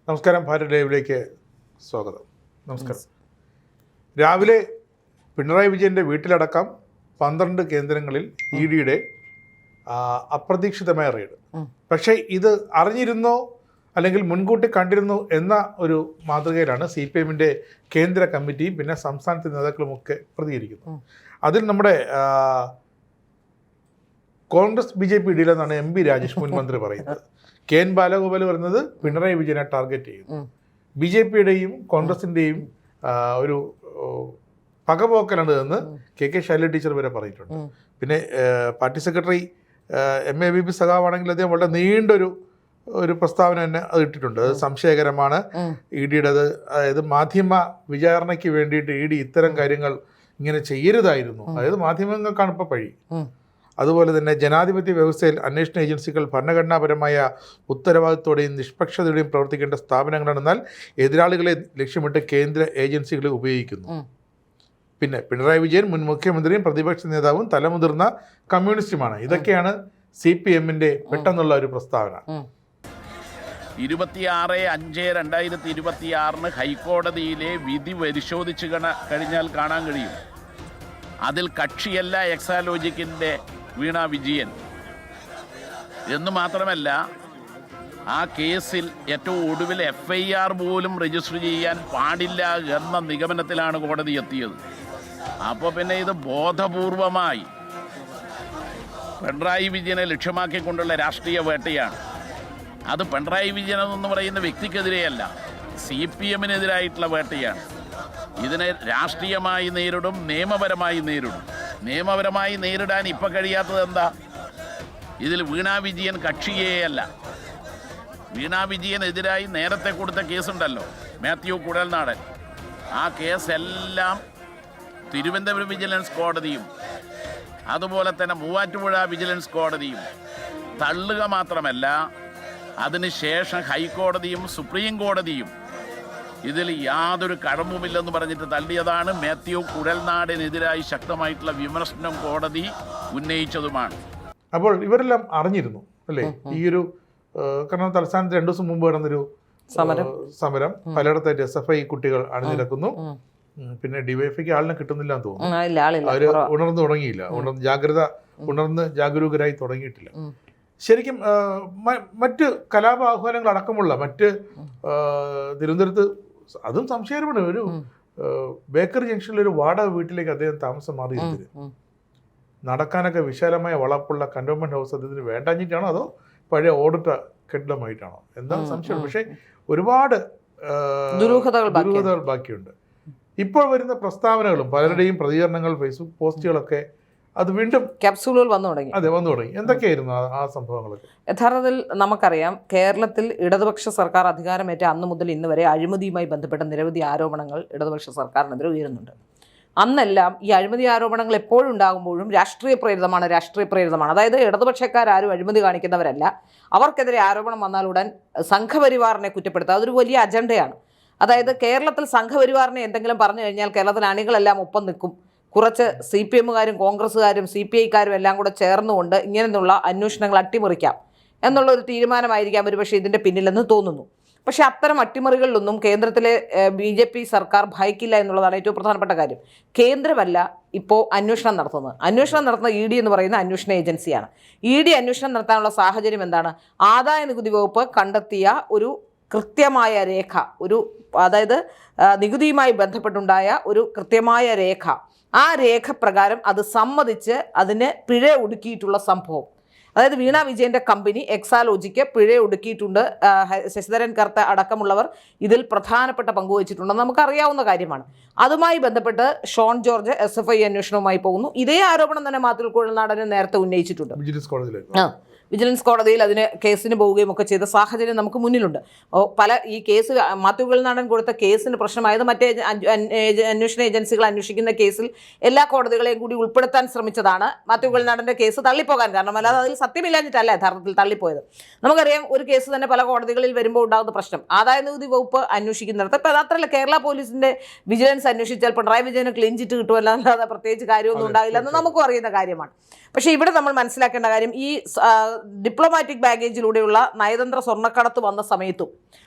നമസ്കാരം, ഭാരത് ലൈവിലേക്ക് സ്വാഗതം. നമസ്കാരം. രാവിലെ പിണറായി വിജയൻ്റെ വീട്ടിലടക്കം 12 കേന്ദ്രങ്ങളിൽ EDയുടെ അപ്രതീക്ഷിതമായ റെയ്ഡ്. പക്ഷേ ഇത് അറിഞ്ഞിരുന്നോ അല്ലെങ്കിൽ മുൻകൂട്ടി കണ്ടിരുന്നു എന്ന ഒരു മാതൃകയിലാണ് CPMൻ്റെ കേന്ദ്ര കമ്മിറ്റിയും പിന്നെ സംസ്ഥാനത്തെ നേതാക്കളുമൊക്കെ പ്രതികരിക്കുന്നത്. അതിൽ നമ്മുടെ കോൺഗ്രസ് BJP ഇടയിലെന്നാണ് MP രാജേഷ് മുൻ മന്ത്രി പറയുന്നത്. KN ബാലഗോപാൽ പറയുന്നത് പിണറായി വിജയനെ ടാർഗറ്റ് ചെയ്യുന്നു. BJPയുടെയും കോൺഗ്രസിൻ്റെയും ഒരു പകപോക്കലാണ് എന്ന് KK ശൈലജ ടീച്ചർ വരെ പറഞ്ഞിട്ടുണ്ട്. പിന്നെ പാർട്ടി സെക്രട്ടറി MABP സഖാവാണെങ്കിൽ അദ്ദേഹം വളരെ നീണ്ടൊരു പ്രസ്താവന തന്നെ അത് ഇട്ടിട്ടുണ്ട്. അത് സംശയകരമാണ് EDയുടേത്. അതായത് മാധ്യമ വിചാരണയ്ക്ക് വേണ്ടിയിട്ട് ED ഇത്തരം കാര്യങ്ങൾ ഇങ്ങനെ ചെയ്യരുതായിരുന്നു. അതായത് മാധ്യമങ്ങൾക്കാണ് ഇപ്പോൾ പഴി. അതുപോലെ തന്നെ ജനാധിപത്യ വ്യവസ്ഥയിൽ അന്വേഷണ ഏജൻസികൾ ഭരണഘടനാപരമായ ഉത്തരവാദിത്തോടെയും നിഷ്പക്ഷതയോടെയും പ്രവർത്തിക്കേണ്ട സ്ഥാപനങ്ങളാണെന്നാൽ എതിരാളികളെ ലക്ഷ്യമിട്ട് കേന്ദ്ര ഏജൻസികളെ ഉപയോഗിക്കുന്നു. പിന്നെ പിണറായി വിജയൻ മുൻ മുഖ്യമന്ത്രിയും പ്രതിപക്ഷ നേതാവും തലമുതിർന്ന കമ്മ്യൂണിസ്റ്റുമാണ്. ഇതൊക്കെയാണ് CPMൻ്റെ പെട്ടെന്നുള്ള ഒരു പ്രസ്താവന. 26/5/2026 ഹൈക്കോടതിയിലെ വിധി പരിശോധിച്ച് കഴിഞ്ഞാൽ കാണാൻ കഴിയും. അതിൽ കക്ഷിയല്ല എക്സാലോജിക്കിൻ്റെ വീണ വിജയൻ എന്ന് മാത്രമല്ല, ആ കേസിൽ ഏറ്റവും ഒടുവിൽ FIR പോലും രജിസ്റ്റർ ചെയ്യാൻ പാടില്ല എന്ന നിഗമനത്തിലാണ് കോടതി എത്തിയത്. അപ്പോൾ പിന്നെ ഇത് ബോധപൂർവമായി പിണറായി വിജയനെ ലക്ഷ്യമാക്കിക്കൊണ്ടുള്ള രാഷ്ട്രീയ വേട്ടയാണ്. അത് പിണറായി വിജയൻ എന്ന് പറയുന്ന വ്യക്തിക്കെതിരെയല്ല, CPMനെതിരായിട്ടുള്ള വേട്ടയാണ്. ഇതിനെ രാഷ്ട്രീയമായി നേരിടും, നിയമപരമായി നേരിടും. നിയമപരമായി നേരിടാൻ ഇപ്പം കഴിയാത്തത് എന്താ? ഇതിൽ വീണ വിജയൻ കക്ഷിയേയല്ല. വീണ വിജയനെതിരായി നേരത്തെ കൊടുത്ത കേസുണ്ടല്ലോ, മാത്യു കുഴൽനാടൻ. ആ കേസെല്ലാം തിരുവനന്തപുരം വിജിലൻസ് കോടതിയും അതുപോലെ തന്നെ മൂവാറ്റുപുഴ വിജിലൻസ് കോടതിയും തള്ളുക മാത്രമല്ല, അതിനുശേഷം ഹൈക്കോടതിയും സുപ്രീം കോടതിയും ഇതിൽ യാതൊരു കഴമ്പുമില്ലെന്ന് പറഞ്ഞിട്ട് തള്ളിയതാണ്. മാത്യു കുഴൽനാടിനെതിരായി ശക്തമായിട്ടുള്ള വിമർശനം കോടതി ഉന്നയിച്ചതുമാണ്. അപ്പോൾ ഇവരെല്ലാം അറിഞ്ഞിരുന്നു അല്ലേ ഈ ഒരു കാരണം തലസ്ഥാനത്ത് 2 ദിവസം മുമ്പ് നടന്നൊരു സമരം പലയിടത്തായിട്ട് SFI കുട്ടികൾ അണിനിരക്കുന്നു. പിന്നെ DYFIക്ക് ആളിനെ കിട്ടുന്നില്ല എന്ന് തോന്നുന്നു. അവര് ഉണർന്നു തുടങ്ങിയില്ല, ഉണർന്ന് ജാഗരൂകരായി തുടങ്ങിയിട്ടില്ല. ശരിക്കും മറ്റ് കലാപ ആഹ്വാനങ്ങൾ അടക്കമുള്ള മറ്റ് തിരുവനന്തപുരത്ത് അതും സംശയമാണ്. ഒരു ബേക്കറി ജംഗ്ഷനിൽ ഒരു വാടക വീട്ടിലേക്ക് അദ്ദേഹം താമസം മാറിയിരുന്നത്. നടക്കാനൊക്കെ വിശാലമായ വളപ്പുള്ള കന്റോൺമെന്റ് ഹൗസ് അദ്ദേഹത്തിന് വേണ്ടാഞ്ഞിട്ടാണോ അതോ പഴയ ഓടിട്ട കെട്ടിടമായിട്ടാണോ എന്താണ് സംശയം. പക്ഷേ ഒരുപാട് ദുരൂഹതകൾ ബാക്കിയുണ്ട്. ഇപ്പോൾ വരുന്ന പ്രസ്താവനകളും പലരുടെയും പ്രതികരണങ്ങൾ, ഫേസ്ബുക്ക് പോസ്റ്റുകളൊക്കെ അത് വീണ്ടും ക്യാപ്സൂളുകൾ വന്നു തുടങ്ങി. അതെ, വന്നു തുടങ്ങി. എന്തൊക്കെയായിരുന്നു ആ സംഭവങ്ങളൊക്കെ? യഥാർത്ഥത്തിൽ നമുക്കറിയാം, കേരളത്തിൽ ഇടതുപക്ഷ സർക്കാർ അധികാരമേറ്റ അന്ന് മുതൽ ഇന്ന് വരെ അഴിമതിയുമായി ബന്ധപ്പെട്ട നിരവധി ആരോപണങ്ങൾ ഇടതുപക്ഷ സർക്കാരിനെതിരെ ഉയരുന്നുണ്ട്. അന്നെല്ലാം ഈ അഴിമതി ആരോപണങ്ങൾ എപ്പോഴും ഉണ്ടാകുമ്പോഴും രാഷ്ട്രീയ പ്രേരിതമാണ്. അതായത് ഇടതുപക്ഷക്കാരും അഴിമതി കാണിക്കുന്നവരല്ല. അവർക്കെതിരെ ആരോപണം വന്നാലുടൻ സംഘപരിവാറിനെ കുറ്റപ്പെടുത്തുക, അതൊരു വലിയ അജണ്ടയാണ്. അതായത് കേരളത്തിൽ സംഘപരിവാറിനെ എന്തെങ്കിലും പറഞ്ഞു കഴിഞ്ഞാൽ കേരളത്തിലെ അണികളെല്ലാം ഒപ്പം നിൽക്കും. കുറച്ച് CPMകാരും കോൺഗ്രസ്സുകാരും CPIക്കാരും എല്ലാം കൂടെ ചേർന്നുകൊണ്ട് ഇങ്ങനെയുള്ള അന്വേഷണങ്ങൾ അട്ടിമറിക്കാം എന്നുള്ളൊരു തീരുമാനമായിരിക്കാം ഒരുപക്ഷെ ഇതിൻ്റെ പിന്നിലെന്ന് തോന്നുന്നു. പക്ഷേ അത്തരം അട്ടിമറികളിലൊന്നും കേന്ദ്രത്തിലെ BJP സർക്കാർ ഭയക്കില്ല എന്നുള്ളതാണ് ഏറ്റവും പ്രധാനപ്പെട്ട കാര്യം. കേന്ദ്രമല്ല ഇപ്പോൾ അന്വേഷണം നടത്തുന്ന ED എന്ന് പറയുന്ന അന്വേഷണ ഏജൻസിയാണ്. ED അന്വേഷണം നടത്താനുള്ള സാഹചര്യം എന്താണ്? ആദായ നികുതി വകുപ്പ് കണ്ടെത്തിയ ഒരു കൃത്യമായ രേഖ, അതായത് നികുതിയുമായി ബന്ധപ്പെട്ടുണ്ടായ ഒരു കൃത്യമായ രേഖ, ആ രേഖ പ്രകാരം അത് സമ്മതിച്ച് അതിന് പിഴ ഒടുക്കിയിട്ടുള്ള സംഭവം. അതായത് വീണ വിജയൻ്റെ കമ്പനി എക്സാലോജിക്ക് പിഴ ഒടുക്കിയിട്ടുണ്ട്. ശശിധരൻ കർത്ത അടക്കമുള്ളവർ ഇതിൽ പ്രധാനപ്പെട്ട പങ്കുവച്ചിട്ടുണ്ടെന്ന് നമുക്കറിയാവുന്ന കാര്യമാണ്. അതുമായി ബന്ധപ്പെട്ട് ഷോൺ ജോർജ് SFI അന്വേഷണവുമായി പോകുന്നു. ഇതേ ആരോപണം തന്നെ മാത്യു കുഴൽനാടന് നേരത്തെ ഉന്നയിച്ചിട്ടുണ്ട്. വിജിലൻസ് കോടതിയിൽ കേസിന് പോവുകയും ഒക്കെ ചെയ്ത സാഹചര്യം നമുക്ക് മുന്നിലുണ്ട്. ഈ കേസ് മാത്യു കുഴൽനാടൻ കൊടുത്ത കേസിന് പ്രശ്നമായത് മറ്റേ അന്വേഷണ ഏജൻസികൾ അന്വേഷിക്കുന്ന കേസിൽ എല്ലാ കോടതികളെയും കൂടി ഉൾപ്പെടുത്താൻ ശ്രമിച്ചതാണ് മാത്യു കുഴൽനാടൻ്റെ കേസ് തള്ളിപ്പോകാൻ കാരണം. അല്ലാതെ അതിൽ സത്യമില്ലാഞ്ഞിട്ടല്ല യഥാർത്ഥത്തിൽ തള്ളിപ്പോയത്. നമുക്കറിയാം, ഒരു കേസ് തന്നെ പല കോടതികളിൽ വരുമ്പോൾ ഉണ്ടാകുന്ന പ്രശ്നം ആദായ നികുതി വകുപ്പ് അന്വേഷിക്കുന്നിടത്ത് ഇപ്പം അതത്രല്ല, കേരള പോലീസിൻ്റെ വിജിലൻസ് അന്വേഷിച്ചാൽ പിണറായി വിജയന് ക്ലീൻ ചിറ്റ് കിട്ടുമല്ലാതെ പ്രത്യേകിച്ച് കാര്യമൊന്നും ഉണ്ടാവില്ല എന്ന് നമുക്കും അറിയുന്ന കാര്യമാണ്. പക്ഷേ ഇവിടെ നമ്മൾ മനസ്സിലാക്കേണ്ട കാര്യം, ഈ ഡിപ്ലോമാറ്റിക് ബാഗേജിലൂടെയുള്ള നയതന്ത്ര സ്വർണ്ണക്കടത്ത് വന്ന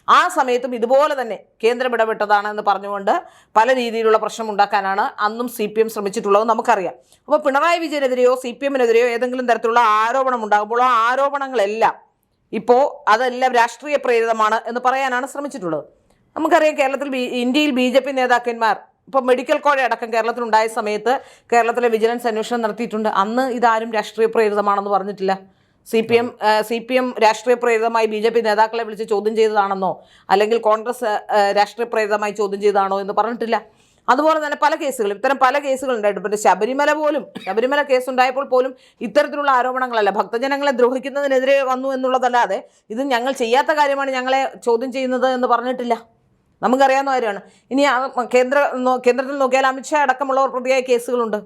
ആ സമയത്തും ഇതുപോലെ തന്നെ കേന്ദ്രം ഇടപെട്ടതാണ് എന്ന് പറഞ്ഞുകൊണ്ട് പല രീതിയിലുള്ള പ്രശ്നം ഉണ്ടാക്കാനാണ് അന്നും CPM ശ്രമിച്ചിട്ടുള്ളത് നമുക്കറിയാം. അപ്പോൾ പിണറായി വിജയനെതിരെയോ CPM-നെതിരെയോ ഏതെങ്കിലും തരത്തിലുള്ള ആരോപണം ഉണ്ടാകുമ്പോൾ ആ ആരോപണങ്ങളെല്ലാം ഇപ്പോൾ അതെല്ലാം രാഷ്ട്രീയ പ്രേരിതമാണ് എന്ന് പറയാനാണ് ശ്രമിച്ചിട്ടുള്ളത്. നമുക്കറിയാം ഇന്ത്യയിൽ BJP നേതാക്കന്മാർ ഇപ്പോൾ മെഡിക്കൽ കോഴ അടക്കം കേരളത്തിലുണ്ടായ സമയത്ത് കേരളത്തിലെ വിജിലൻസ് അന്വേഷണം നടത്തിയിട്ടുണ്ട്. അന്ന് ഇതാരും രാഷ്ട്രീയ പ്രേരിതമാണെന്ന് പറഞ്ഞിട്ടില്ല. CPM രാഷ്ട്രീയ പ്രേരിതമായി BJP നേതാക്കളെ വിളിച്ച് ചോദ്യം ചെയ്തതാണെന്നോ അല്ലെങ്കിൽ കോൺഗ്രസ് രാഷ്ട്രീയ പ്രേരിതമായി ചോദ്യം ചെയ്തതാണോ എന്ന് പറഞ്ഞിട്ടില്ല. അതുപോലെ തന്നെ ഇത്തരം പല കേസുകൾ ഉണ്ടായിട്ടുണ്ട്. പിന്നെ ശബരിമല കേസുണ്ടായപ്പോൾ പോലും ഇത്തരത്തിലുള്ള ആരോപണങ്ങളല്ല, ഭക്തജനങ്ങളെ ദ്രോഹിക്കുന്നതിനെതിരെ വന്നു എന്നുള്ളതല്ലാതെ ഇത് ഞങ്ങൾ ചെയ്യാത്ത കാര്യമാണ് ഞങ്ങളെ ചോദ്യം ചെയ്യുന്നത് എന്ന് പറഞ്ഞിട്ടില്ല. നമുക്കറിയാവുന്ന കാര്യമാണ്. ഇനി കേന്ദ്രത്തിൽ നോക്കിയാൽ അമിത്ഷാ അടക്കമുള്ളവർ പ്രതിയായ കേസുകളുണ്ട്.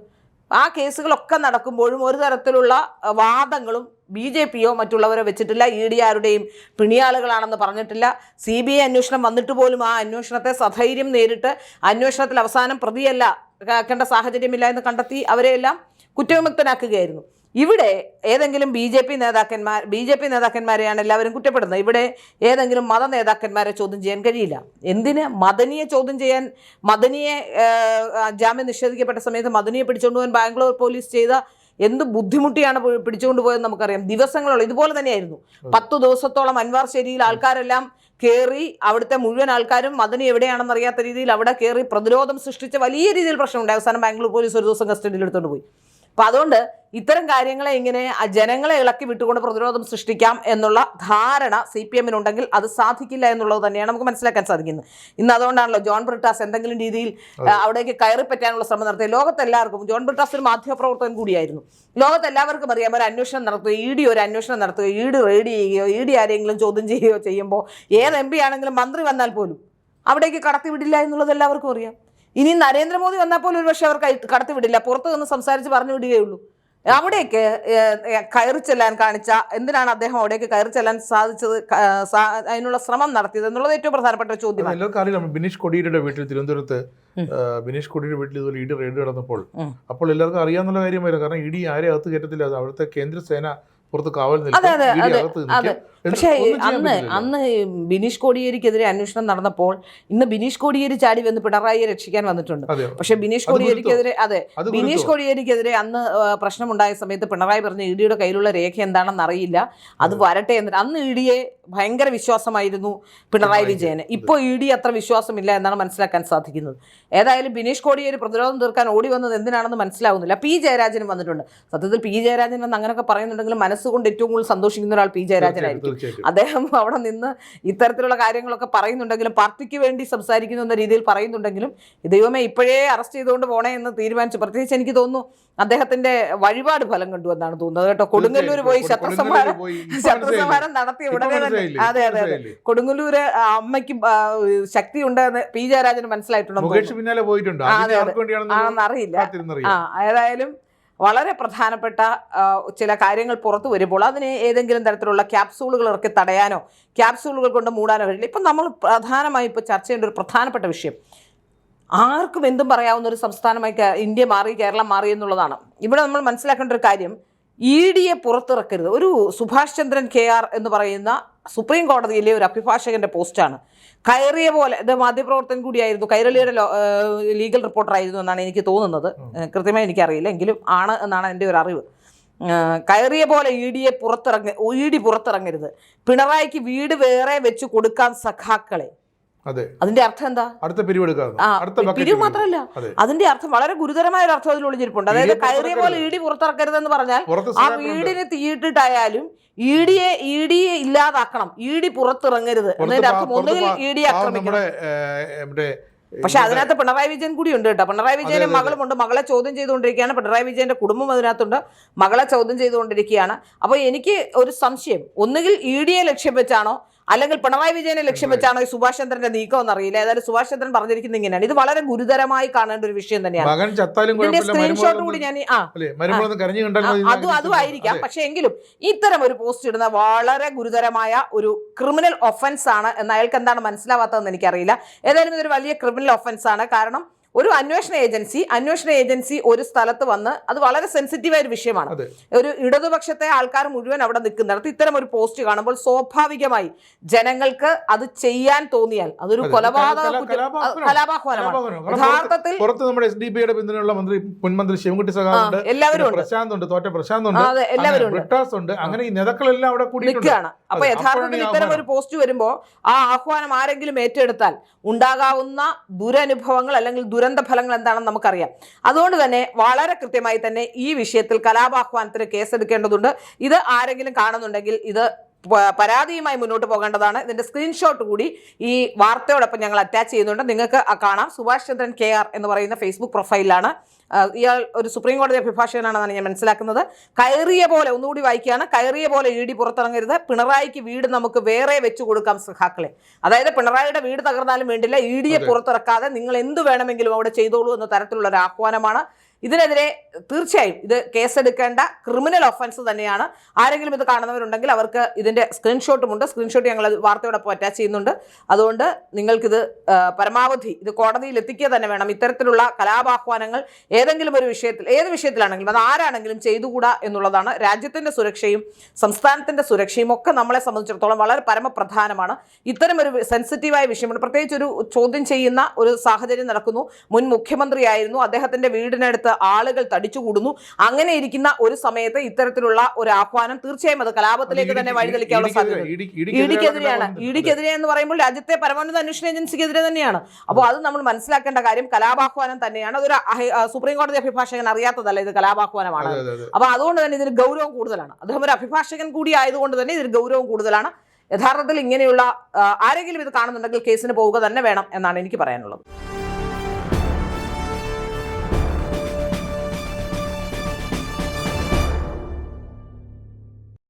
ആ കേസുകളൊക്കെ നടക്കുമ്പോഴും ഒരു തരത്തിലുള്ള വാദങ്ങളും BJPയോ മറ്റുള്ളവരോ വെച്ചിട്ടില്ല. ED ആരുടെയും പിണിയാളുകളാണെന്ന് പറഞ്ഞിട്ടില്ല. CBI അന്വേഷണം വന്നിട്ട് പോലും ആ അന്വേഷണത്തെ സധൈര്യം നേരിട്ട് അന്വേഷണത്തിൽ അവസാനം പ്രതിയല്ല ആക്കേണ്ട സാഹചര്യമില്ല എന്ന് കണ്ടെത്തി അവരെയെല്ലാം കുറ്റവിമുക്തനാക്കുകയായിരുന്നു. ഇവിടെ ഏതെങ്കിലും BJP നേതാക്കന്മാരെയാണ് എല്ലാവരും കുറ്റപ്പെടുന്നത്. ഇവിടെ ഏതെങ്കിലും മത നേതാക്കന്മാരെ ചോദ്യം ചെയ്യാൻ കഴിയില്ല. എന്തിന്? മദനിയെ ചോദ്യം ചെയ്യാൻ, മദനിയെ ജാമ്യം നിഷേധിക്കപ്പെട്ട സമയത്ത് മദനിയെ പിടിച്ചുകൊണ്ടുപോകാൻ ബാംഗ്ലൂർ പോലീസ് ചെയ്ത എന്ത് ബുദ്ധിമുട്ടിയാണ് പിടിച്ചുകൊണ്ടുപോയെന്ന് നമുക്കറിയാം. ദിവസങ്ങളോളം ഇതുപോലെ തന്നെയായിരുന്നു. 10 ദിവസത്തോളം അൻവാർശേരിയിൽ ആൾക്കാരെല്ലാം കയറി, അവിടുത്തെ മുഴുവൻ ആൾക്കാരും മദനി എവിടെയാണെന്ന് അറിയാത്ത രീതിയിൽ അവിടെ കയറി പ്രതിരോധം സൃഷ്ടിച്ച വലിയ രീതിയിൽ പ്രശ്നമുണ്ടായി. അവസാനം ബാംഗ്ലൂർ പോലീസ് ഒരു ദിവസം കസ്റ്റഡിയിൽ എടുത്തുകൊണ്ട് പോയി. അപ്പം അതുകൊണ്ട് ഇത്തരം കാര്യങ്ങളെ ഇങ്ങനെ ജനങ്ങളെ ഇളക്കി വിട്ടുകൊണ്ട് പ്രതിരോധം സൃഷ്ടിക്കാം എന്നുള്ള ധാരണ CPM-നുണ്ടെങ്കിൽ അത് സാധിക്കില്ല എന്നുള്ളത് തന്നെയാണ് നമുക്ക് മനസ്സിലാക്കാൻ സാധിക്കുന്നത്. ഇന്ന് അതുകൊണ്ടാണല്ലോ ജോൺ ബ്രിട്ടാസ് എന്തെങ്കിലും രീതിയിൽ അവിടേക്ക് കയറി പറ്റാനുള്ള ശ്രമം നടത്തിയ ലോകത്തെല്ലാവർക്കും. ജോൺ ബ്രിട്ടാസ് ഒരു മാധ്യമപ്രവർത്തകൻ കൂടിയായിരുന്നു. ലോകത്തെല്ലാവർക്കും അറിയാം ഒരു അന്വേഷണം നടത്തുക, ഒരു അന്വേഷണം നടത്തുക, റെയ്ഡ് ചെയ്യുകയോ ആരെങ്കിലും ചോദ്യം ചെയ്യുകയോ ചെയ്യുമ്പോൾ ഏത് MP ആണെങ്കിലും മന്ത്രി വന്നാൽ പോലും അവിടേക്ക് കടത്തിവിടില്ല എന്നുള്ളത് എല്ലാവർക്കും അറിയാം. ഇനി നരേന്ദ്രമോദി വന്നാൽ പോലും ഒരു പക്ഷേ അവർ കടത്തിവിടില്ല, പുറത്തു നിന്ന് സംസാരിച്ച് പറഞ്ഞു വിടുകയുള്ളൂ. അവിടേക്ക് കയറി ചെല്ലാൻ എന്തിനാണ് അദ്ദേഹം അവിടേക്ക് കയറി ചെല്ലാൻ സാധിച്ചത്, അതിനുള്ള ശ്രമം നടത്തിയത് എന്നുള്ളത് ഏറ്റവും പ്രധാനപ്പെട്ട ചോദ്യമാണ്. എല്ലാവർക്കും അറിയാം. ബിനീഷ് കൊടിയേരിയുടെ വീട്ടിൽ, തിരുവനന്തപുരത്ത് ബിനീഷ് കൊടിയുടെ വീട്ടിൽ ഇതുപോലെ ED റെയ്ഡ് നടന്നപ്പോൾ അപ്പോൾ എല്ലാവർക്കും അറിയാവുന്ന കാര്യമായിരുന്നു. കാരണം ED ആരെ അകത്ത് കയറ്റത്തില്ല, അത് അവിടുത്തെ കേന്ദ്രസേന പുറത്ത് കാവൽ നിൽക്കും. പക്ഷേ അന്ന് ബിനീഷ് കോടിയേരിക്കെതിരെ അന്വേഷണം നടന്നപ്പോൾ ഇന്ന് ബിനീഷ് കോടിയേരി ചാടി വന്ന് പിണറായിയെ രക്ഷിക്കാൻ വന്നിട്ടുണ്ട്. പക്ഷെ ബിനീഷ് കോടിയേരിക്കെതിരെ അന്ന് പ്രശ്നമുണ്ടായ സമയത്ത് പിണറായി പറഞ്ഞു EDയുടെ കയ്യിലുള്ള രേഖ എന്താണെന്ന് അറിയില്ല, അത് വരട്ടെ എന്നിട്ട്. അന്ന് EDയെ ഭയങ്കര വിശ്വാസമായിരുന്നു പിണറായി വിജയന്. ഇപ്പോൾ ED അത്ര വിശ്വാസമില്ല എന്നാണ് മനസ്സിലാക്കാൻ സാധിക്കുന്നത്. ഏതായാലും ബിനീഷ് കോടിയേരി പ്രതിരോധം തീർക്കാൻ ഓടി വന്നത് എന്തിനാണെന്ന് മനസ്സിലാവുന്നില്ല. P ജയരാജനും വന്നിട്ടുണ്ട്. സത്യത്തിൽ P ജയരാജൻ എന്ന് അങ്ങനെയൊക്കെ പറയുന്നുണ്ടെങ്കിലും മനസ്സുകൊണ്ട് ഏറ്റവും കൂടുതൽ സന്തോഷിക്കുന്ന ഒരാൾ P ജയരാജനായിരിക്കും. അദ്ദേഹം അവിടെ നിന്ന് ഇത്തരത്തിലുള്ള കാര്യങ്ങളൊക്കെ പറയുന്നുണ്ടെങ്കിലും, പാർട്ടിക്ക് വേണ്ടി സംസാരിക്കുന്നു എന്ന രീതിയിൽ പറയുന്നുണ്ടെങ്കിലും, ദൈവമേ ഇപ്പോഴേ അറസ്റ്റ് ചെയ്തുകൊണ്ട് പോണേ എന്ന് തീരുമാനിച്ചു. പ്രത്യേകിച്ച് എനിക്ക് തോന്നുന്നു അദ്ദേഹത്തിന്റെ വഴിപാട് ഫലം കണ്ടു എന്നാണ് തോന്നുന്നത് കേട്ടോ. കൊടുങ്ങല്ലൂർ പോയി ശത്രുസംഹാരം നടത്തിയ ഉടനെ തന്നെ അതെ കൊടുങ്ങല്ലൂര് അമ്മയ്ക്ക് ശക്തിയുണ്ടെന്ന് P ജയരാജന് മനസ്സിലായിട്ടുണ്ട്. ആണെന്ന് അറിയില്ല. ഏതായാലും വളരെ പ്രധാനപ്പെട്ട ചില കാര്യങ്ങൾ പുറത്തു വരുമ്പോൾ അതിനെ ഏതെങ്കിലും തരത്തിലുള്ള ക്യാപ്സൂളുകൾ ഇറക്കി തടയാനോ ക്യാപ്സൂളുകൾ കൊണ്ട് മൂടാനോ കഴിയില്ല. ഇപ്പം നമ്മൾ പ്രധാനമായും ഇപ്പോൾ ചർച്ച ചെയ്യേണ്ട ഒരു പ്രധാനപ്പെട്ട വിഷയം, ആർക്കും എന്തും പറയാവുന്ന ഒരു സംസ്ഥാനമായി ഇന്ത്യ മാറി, കേരളം മാറി എന്നുള്ളതാണ്. ഇവിടെ നമ്മൾ മനസ്സിലാക്കേണ്ട ഒരു കാര്യം, EDയെ പുറത്തിറക്കരുത്. ഒരു സുഭാഷ് ചന്ദ്രൻ KR എന്ന് പറയുന്ന സുപ്രീം കോടതിയിലെ ഒരു അഭിഭാഷകന്റെ പോസ്റ്റാണ്. കയറിയ പോലെ, ഇത് മാധ്യമപ്രവർത്തകൻ കൂടിയായിരുന്നു, കൈരളിയുടെ ലീഗൽ റിപ്പോർട്ടറായിരുന്നു എന്നാണ് എനിക്ക് തോന്നുന്നത്, കൃത്യമായി എനിക്കറിയില്ല, എങ്കിലും ആണ് എന്നാണ് എൻ്റെ ഒരു അറിവ്. കയറിയ പോലെ ED പുറത്തിറങ്ങരുത്, പിണറായിക്ക് വീട് വേറെ വെച്ച് കൊടുക്കാൻ സഖാക്കളെ. അതിന്റെ അർത്ഥം എന്താ? പിരിവ് മാത്രമല്ല, അതിന്റെ അർത്ഥം വളരെ ഗുരുതരമായ ഒരു അർത്ഥം അതിൽ ഒളിഞ്ഞിരിപ്പുണ്ട്. അതായത് കയറിയ പോലെ ED പുറത്തിറക്കരുതെന്ന് പറഞ്ഞാൽ ആ വീടിന് തീയിട്ടിട്ടായാലും EDയെ ഇല്ലാതാക്കണം, ED പുറത്തിറങ്ങരുത് എന്നതിന്റെ അർത്ഥം ഒന്നുകിൽ EDയെ ആക്രമിക്കണം. പക്ഷെ അതിനകത്ത് പിണറായി വിജയൻ കൂടി ഉണ്ട് കേട്ടോ. പിണറായി വിജയനും മകളുമുണ്ട്. മകളെ ചോദ്യം ചെയ്തുകൊണ്ടിരിക്കുകയാണ്. പിണറായി വിജയന്റെ കുടുംബം അതിനകത്തുണ്ട്, മകളെ ചോദ്യം ചെയ്തുകൊണ്ടിരിക്കുകയാണ്. അപ്പോൾ എനിക്ക് ഒരു സംശയം, ഒന്നുകിൽ EDയെ ലക്ഷ്യം വെച്ചാണോ അല്ലെങ്കിൽ പിണറായി വിജയനെ ലക്ഷ്യം വെച്ചാണോ ഈ സുഭാഷ് ചന്ദ്രന്റെ നീക്കം എന്നറിയില്ല. ഏതായാലും സുഭാഷ് ചന്ദ്രൻ പറഞ്ഞിരിക്കുന്നത് ഇങ്ങനെയാണ്. ഇത് വളരെ ഗുരുതരമായി കാണേണ്ട ഒരു വിഷയം തന്നെയാണ്. സ്ക്രീൻഷോട്ട് കൂടി ഞാൻ അതും ആയിരിക്കാം. പക്ഷെ എങ്കിലും ഇത്തരം ഒരു പോസ്റ്റ് ഇടുന്ന വളരെ ഗുരുതരമായ ഒരു ക്രിമിനൽ ഒഫൻസ് ആണ് എന്ന് അയാൾക്ക് എന്താണ് മനസ്സിലാവാത്തതെന്ന് എനിക്കറിയില്ല. ഏതായാലും ഇതൊരു വലിയ ക്രിമിനൽ ഒഫൻസ് ആണ്. കാരണം ഒരു അന്വേഷണ ഏജൻസി ഒരു സ്ഥലത്ത് വന്ന്, അത് വളരെ സെൻസിറ്റീവായ ഒരു വിഷയമാണ്. ഒരു ഇടതുപക്ഷത്തെ ആൾക്കാർ മുഴുവൻ അവിടെ നിൽക്കുന്നിടത്ത് ഇത്തരം ഒരു പോസ്റ്റ് കാണുമ്പോൾ സ്വാഭാവികമായി ജനങ്ങൾക്ക് അത് ചെയ്യാൻ തോന്നിയാൽ അതൊരു കലാപാഹ്വാനമാണ്. യഥാർത്ഥത്തിൽ പുറത്ത് നമ്മുടെ SDPയുടെ പിന്തുണയുള്ള മുൻമന്ത്രി ശിവൻകുട്ടി സഖാവുണ്ട്, എല്ലാവരും ഉണ്ട്, പ്രശാന്ത് ഉണ്ട്, തോറ്റ പ്രശാന്ത് ഉണ്ട്, എല്ലാവരും ബ്രിട്ടാസ് ഉണ്ട്. അങ്ങനെ ഈ നേതാക്കളെല്ലാം അവിടെ നിൽക്കുകയാണ്. അപ്പൊ യഥാർത്ഥത്തിൽ ഇത്തരം ഒരു പോസ്റ്റ് വരുമ്പോ ആ ആഹ്വാനം ആരെങ്കിലും ഏറ്റെടുത്താൽ ഉണ്ടാകാവുന്ന ദുരനുഭവങ്ങൾ അല്ലെങ്കിൽ ദുരന്ത ഫലങ്ങൾ എന്താണെന്ന് നമുക്കറിയാം. അതുകൊണ്ട് തന്നെ വളരെ കൃത്യമായി തന്നെ ഈ വിഷയത്തിൽ കലാപാഹ്വാനത്തിന് കേസെടുക്കേണ്ടതുണ്ട്. ഇത് ആരെങ്കിലും കാണുന്നുണ്ടെങ്കിൽ ഇത് പരാതിയുമായി മുന്നോട്ട് പോകേണ്ടതാണ്. ഇതിന്റെ സ്ക്രീൻഷോട്ട് കൂടി ഈ വാർത്തയോടൊപ്പം ഞങ്ങൾ അറ്റാച്ച് ചെയ്യുന്നുണ്ട്, നിങ്ങൾക്ക് കാണാം. സുഭാഷ് ചന്ദ്രൻ KR എന്ന് പറയുന്ന ഫേസ്ബുക്ക് പ്രൊഫൈലിലാണ്. ഇയാൾ ഒരു സുപ്രീം കോടതി അഭിഭാഷകനാണെന്നാണ് ഞാൻ മനസ്സിലാക്കുന്നത്. കയറിയ പോലെ, ഒന്നുകൂടി വായിക്കുകയാണ്, കയറിയ പോലെ ED പുറത്തിറങ്ങരുത്, പിണറായിക്ക് വീട് നമുക്ക് വേറെ വെച്ചു കൊടുക്കാം സഖാക്കളെ. അതായത് പിണറായിയുടെ വീട് തകർന്നാലും വേണ്ടില്ല, EDയെ പുറത്തിറക്കാതെ നിങ്ങൾ എന്ത് വേണമെങ്കിലും അവിടെ ചെയ്തോളൂ എന്ന തരത്തിലുള്ള ഒരു ആഹ്വാനമാണ്. ഇതിനെതിരെ തീർച്ചയായും ഇത് കേസെടുക്കേണ്ട ക്രിമിനൽ ഒഫൻസ് തന്നെയാണ്. ആരെങ്കിലും ഇത് കാണുന്നവരുണ്ടെങ്കിൽ അവർക്ക് ഇതിൻ്റെ സ്ക്രീൻഷോട്ടുമുണ്ട്, സ്ക്രീൻഷോട്ട് ഞങ്ങൾ വാർത്തയോടൊപ്പം അറ്റാച്ച് ചെയ്യുന്നുണ്ട്. അതുകൊണ്ട് നിങ്ങൾക്കിത് പരമാവധി ഇത് കോടതിയിൽ എത്തിക്കുക തന്നെ വേണം. ഇത്തരത്തിലുള്ള കലാപാഹ്വാനങ്ങൾ ഏതെങ്കിലും ഒരു വിഷയത്തിൽ, ഏത് വിഷയത്തിലാണെങ്കിലും അത് ആരാണെങ്കിലും ചെയ്തുകൂടാ എന്നുള്ളതാണ്. രാജ്യത്തിൻ്റെ സുരക്ഷയും സംസ്ഥാനത്തിൻ്റെ സുരക്ഷയും ഒക്കെ നമ്മളെ സംബന്ധിച്ചിടത്തോളം വളരെ പരമപ്രധാനമാണ്. ഇത്തരം ഒരു സെൻസിറ്റീവായ വിഷയമാണ്. പ്രത്യേകിച്ച് ഒരു ചോദ്യം ചെയ്യുന്ന ഒരു സാഹചര്യം നടക്കുന്നു. മുൻ മുഖ്യമന്ത്രിയായിരുന്നു, അദ്ദേഹത്തിൻ്റെ വീടിനടുത്ത് ആളുകൾ തടിച്ചുകൂടുന്നു. അങ്ങനെ ഇരിക്കുന്ന ഒരു സമയത്ത് ഇത്തരത്തിലുള്ള ഒരു ആഹ്വാനം തീർച്ചയായും അത് കലാപത്തിലേക്ക് തന്നെ വഴിതെളിക്കാനുള്ള സാധ്യത. ഇഡിക്കെതിരെ എന്ന് പറയുമ്പോൾ രാജ്യത്തെ പരമോന്നത അന്വേഷണ ഏജൻസിക്കെതിരെ തന്നെയാണ്. അപ്പോൾ അത് നമ്മൾ മനസ്സിലാക്കേണ്ട കാര്യം കലാപാഹ്വാനം തന്നെയാണ്. അതൊരു സുപ്രീം കോടതി അഭിഭാഷകൻ അറിയാത്തതല്ല, ഇത് കലാപാഹ്വാനമാണ്. അപ്പൊ അതുകൊണ്ട് തന്നെ ഇതിന് ഗൗരവം കൂടുതലാണ്. അദ്ദേഹം ഒരു അഭിഭാഷകൻ കൂടി ആയതുകൊണ്ട് തന്നെ ഇതിന് ഗൗരവം കൂടുതലാണ്. യഥാർത്ഥത്തിൽ ഇങ്ങനെയുള്ള ആരെങ്കിലും ഇത് കാണുന്നുണ്ടെങ്കിൽ കേസിന് പോവുക തന്നെ വേണം എന്നാണ് എനിക്ക് പറയാനുള്ളത്.